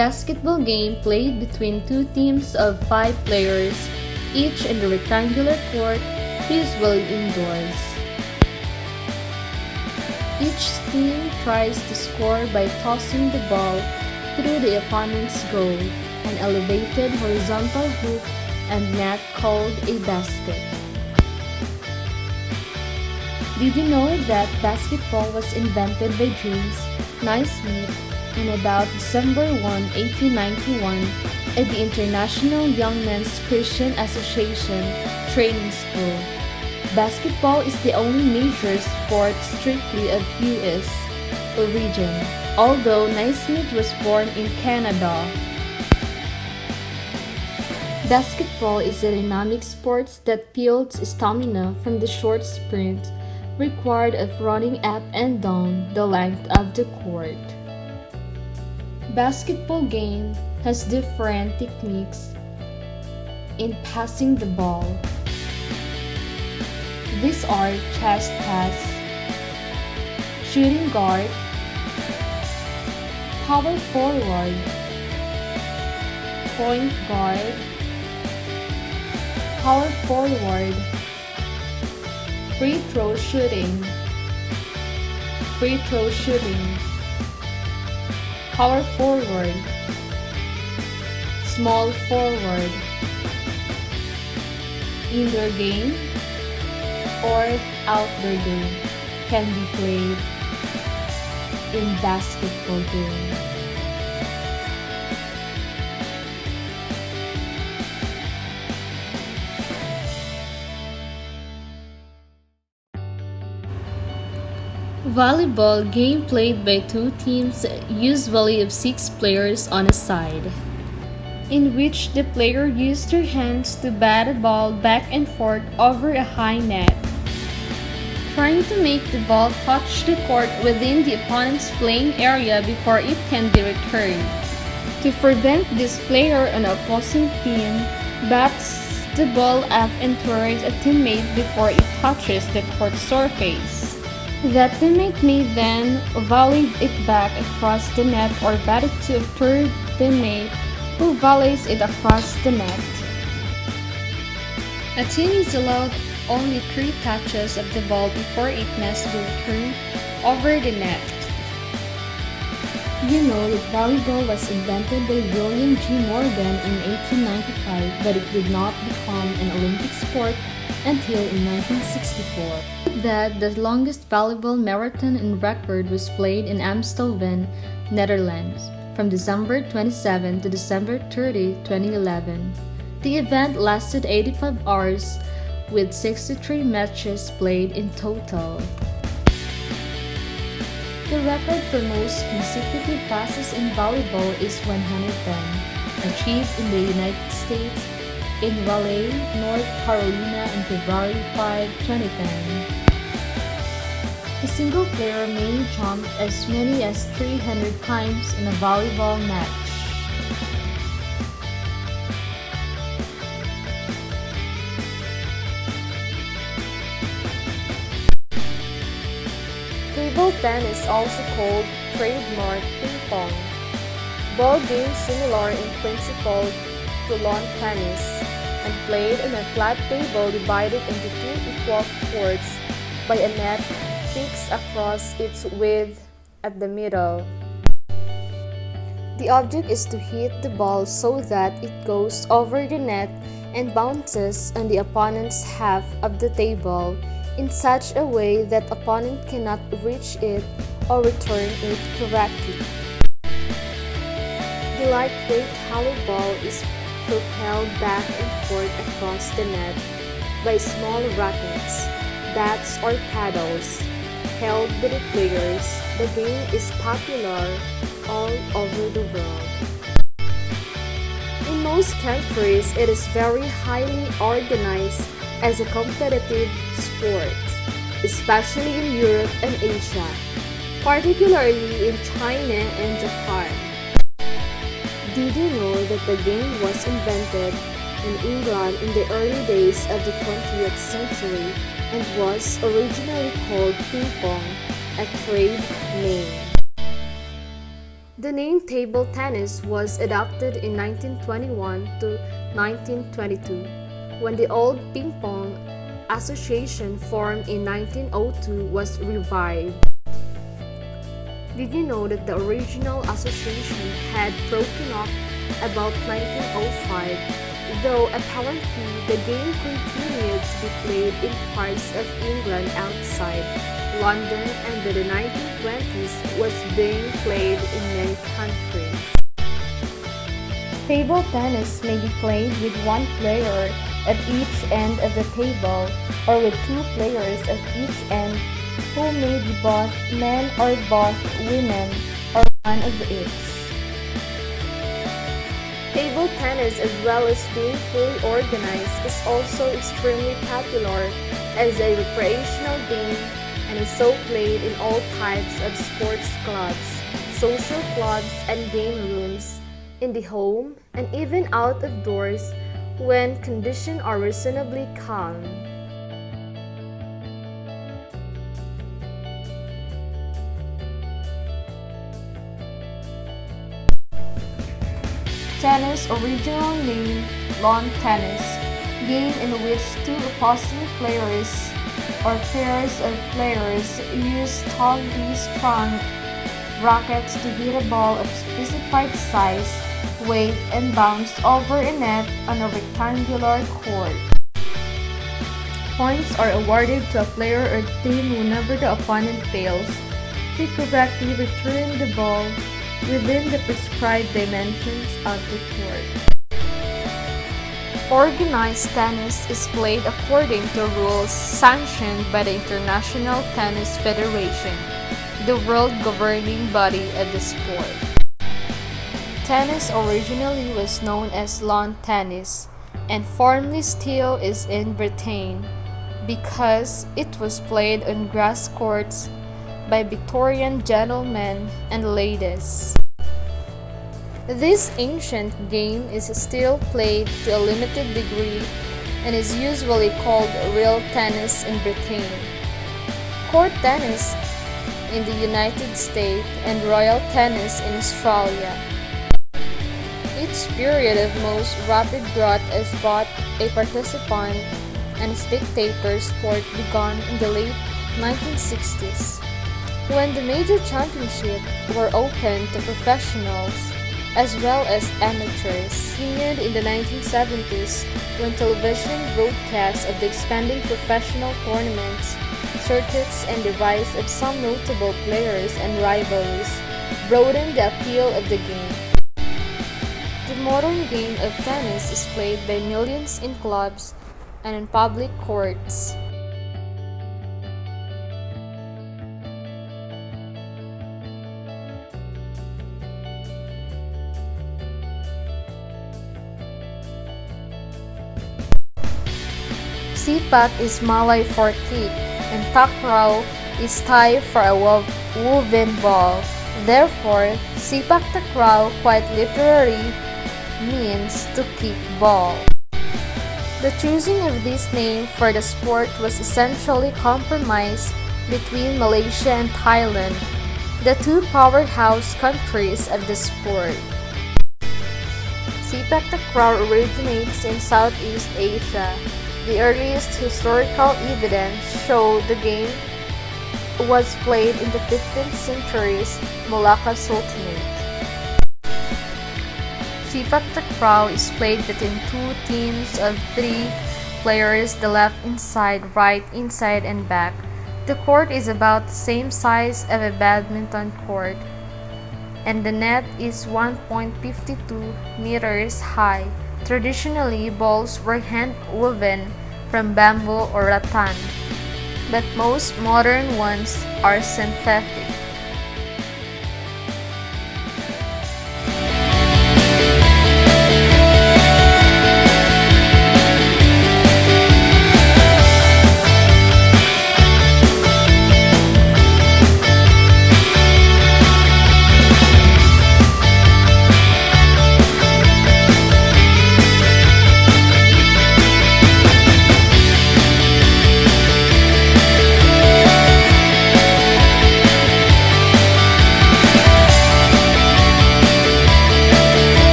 basketball game played between two teams of 5 players, each in the rectangular court, usually indoors. Each team tries to score by tossing the ball through the opponent's goal, an elevated horizontal hoop and net called a basket. Did you know that basketball was invented by James Naismith in about December 1, 1891 at the International Young Men's Christian Association Training School? Basketball is the only major sport strictly of U.S. origin, although Naismith was born in Canada. Basketball is a dynamic sport that builds stamina from the short sprint required of running up and down the length of the court. Basketball game has different techniques in passing the ball. These are chest pass, shooting guard, power forward, point guard, power forward, free throw shooting, power forward, small forward. Indoor game or outdoor game can be played in basketball game. Volleyball game played by two teams, usually of 6 players on a side, in which the player used their hands to bat a ball back and forth over a high net, trying to make the ball touch the court within the opponent's playing area before it can be returned. To prevent this player on the opposing team bats the ball up and towards a teammate before it touches the court surface. That teammate may then volley it back across the net or bat it to a third teammate who volleys it across the net. A team is allowed only 3 touches of the ball before it must be returned over the net. You know that volleyball was invented by William G. Morgan in 1895, but it did not become an Olympic sport until in 1964. That the longest volleyball marathon in record was played in Amstelveen, Netherlands, from December 27 to December 30, 2011. The event lasted 85 hours with 63 matches played in total. The record for most consecutive passes in volleyball is 110, achieved in the United States in Raleigh, North Carolina on February 5, 2010. A single player may jump as many as 300 times in a volleyball match. Table tennis, also called trademark ping pong. Ball game similar in principle to lawn tennis and played on a flat table divided into 2 equal courts by a net fixed across its width at the middle. The object is to hit the ball so that it goes over the net and bounces on the opponent's half of the table in such a way that opponent cannot reach it or return it correctly. The lightweight hollow ball is propelled back and forth across the net by small rackets, bats or paddles held by the players. The game is popular all over the world. In most countries, it is very highly organized as a competitive sport, especially in Europe and Asia, particularly in China and Japan. Did you know that the game was invented in England in the early days of the 20th century and was originally called ping pong, a trade name? The name table tennis was adopted in 1921 to 1922, when the old ping pong association formed in 1902 was revived. Did you know that the original association had broken up about 1905, though apparently the game continued to be played in parts of England outside London, and by the 1920s was being played in many countries. Table tennis may be played with one player at each end of the table or with two players at each end who may be both men or both women or one of each. Table tennis, as well as being fully organized, is also extremely popular as a recreational game and is so played in all types of sports clubs, social clubs, and game rooms, in the home, and even out of doors when conditions are reasonably calm. Tennis, original name lawn tennis, game in which two opposing players or pairs of players use tallly strung rackets to hit a ball of specified size, weight, and bounce over a net on a rectangular court. Points are awarded to a player or team whenever the opponent fails to correctly return the ball within the prescribed dimensions of the court. Organized tennis is played according to rules sanctioned by the International Tennis Federation, the world governing body of the sport. Tennis originally was known as lawn tennis and formerly still is in Britain because it was played on grass courts by Victorian gentlemen and ladies. This ancient game is still played to a limited degree and is usually called real tennis in Britain, court tennis in the United States, and royal tennis in Australia. Each period of most rapid growth as both a participant and spectator sport began in the late 1960s, when the major championships were open to professionals as well as amateurs. Continued in the 1970s when television broadcasts of the expanding professional tournaments, circuits, and the rise of some notable players and rivalries broadened the appeal of the game. The modern game of tennis is played by millions in clubs and in public courts. Sipak is Malay for kick, and takraw is Thai for a woven ball. Therefore, sipak takraw quite literally means to kick ball. The choosing of this name for the sport was essentially compromise between Malaysia and Thailand, the two powerhouse countries of the sport. Sipak takraw originates in Southeast Asia. The earliest historical evidence show the game was played in the 15th century's Malacca Sultanate. Sipak takraw is played between two teams of 3 players, the left inside, right inside, and back. The court is about the same size of a badminton court, and the net is 1.52 meters high. Traditionally, balls were hand-woven from bamboo or rattan, but most modern ones are synthetic.